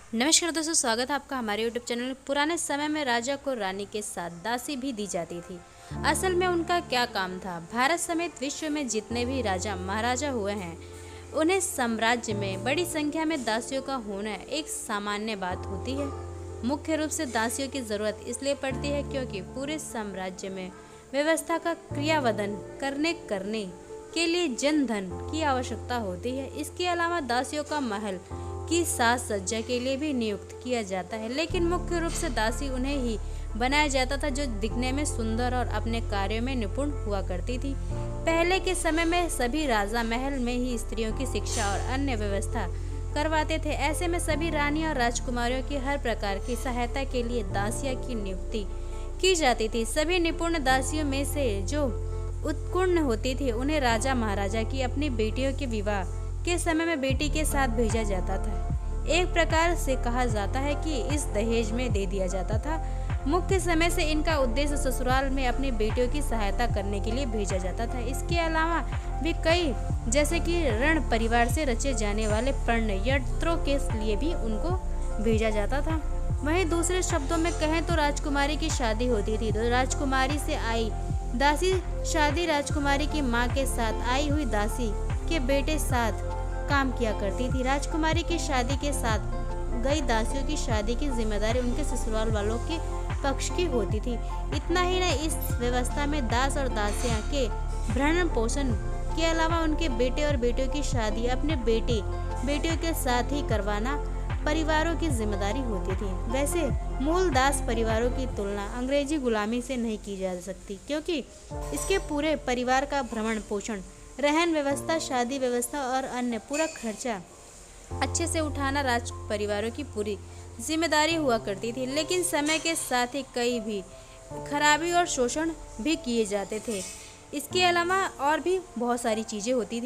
नमस्कार दोस्तों, स्वागत है आपका हमारे यूट्यूब चैनल। पुराने समय में राजा को रानी के साथ दासी भी दी जाती थी। असल में उनका क्या काम था? भारत समेत विश्व में जितने भी राजा महाराजा हुए हैं, उन्हें साम्राज्य में बड़ी संख्या में दासियों का होना एक सामान्य बात होती है। मुख्य रूप से दासियों की जरूरत इसलिए पड़ती है क्योंकि पूरे साम्राज्य में व्यवस्था का क्रियावधन करने के लिए जन धन की आवश्यकता होती है। इसके अलावा दासियों का महल की साज सज्जा के लिए भी नियुक्त किया जाता है, लेकिन मुख्य रूप से दासी उन्हें ही बनाया जाता था जो दिखने में सुंदर और अपने कार्यों में निपुण हुआ करती थी। पहले के समय में सभी राजा महल में ही स्त्रियों की शिक्षा और अन्य व्यवस्था करवाते थे। ऐसे में सभी रानी और राजकुमारियों की हर प्रकार की सहायता के लिए दासिया की नियुक्ति की जाती थी। सभी निपुण दासियों में से जो उत्तीर्ण होती थी, उन्हें राजा महाराजा की अपनी बेटियों के विवाह के समय में बेटी के साथ भेजा जाता था। एक प्रकार से कहा जाता है कि इस दहेज में दे दिया जाता था। मुख्य समय से इनका उद्देश्य ससुराल में अपनी बेटियों की सहायता करने के लिए भेजा जाता था। इसके अलावा भी कई जैसे कि रण परिवार से रचे जाने वाले पर्ण यंत्रों के लिए भी उनको भेजा जाता था। वहीं दूसरे शब्दों में कहें तो राजकुमारी की शादी होती थी तो राजकुमारी से आई दासी शादी राजकुमारी की माँ के साथ आई हुई दासी के बेटे साथ काम किया करती थी। राजकुमारी की शादी के साथ गई दासियों की शादी की जिम्मेदारी उनके ससुराल वालों के पक्ष की होती थी। इतना ही नहीं, इस व्यवस्था में दास और दासियां के भरण पोषण के अलावा उनके बेटे और बेटियों की शादी अपने बेटियों के साथ ही करवाना परिवारों की जिम्मेदारी होती थी। वैसे मूल दास परिवारों की तुलना अंग्रेजी गुलामी से नहीं की जा सकती, क्योंकि इसके पूरे परिवार का भरण पोषण, रहन व्यवस्था, शादी व्यवस्था और अन्य पूरा खर्चा अच्छे से उठाना राज परिवारों की पूरी जिम्मेदारी हुआ करती थी। लेकिन समय के साथ ही कई भी खराबी और शोषण भी किए जाते थे। इसके अलावा और भी बहुत सारी चीज़ें होती थी।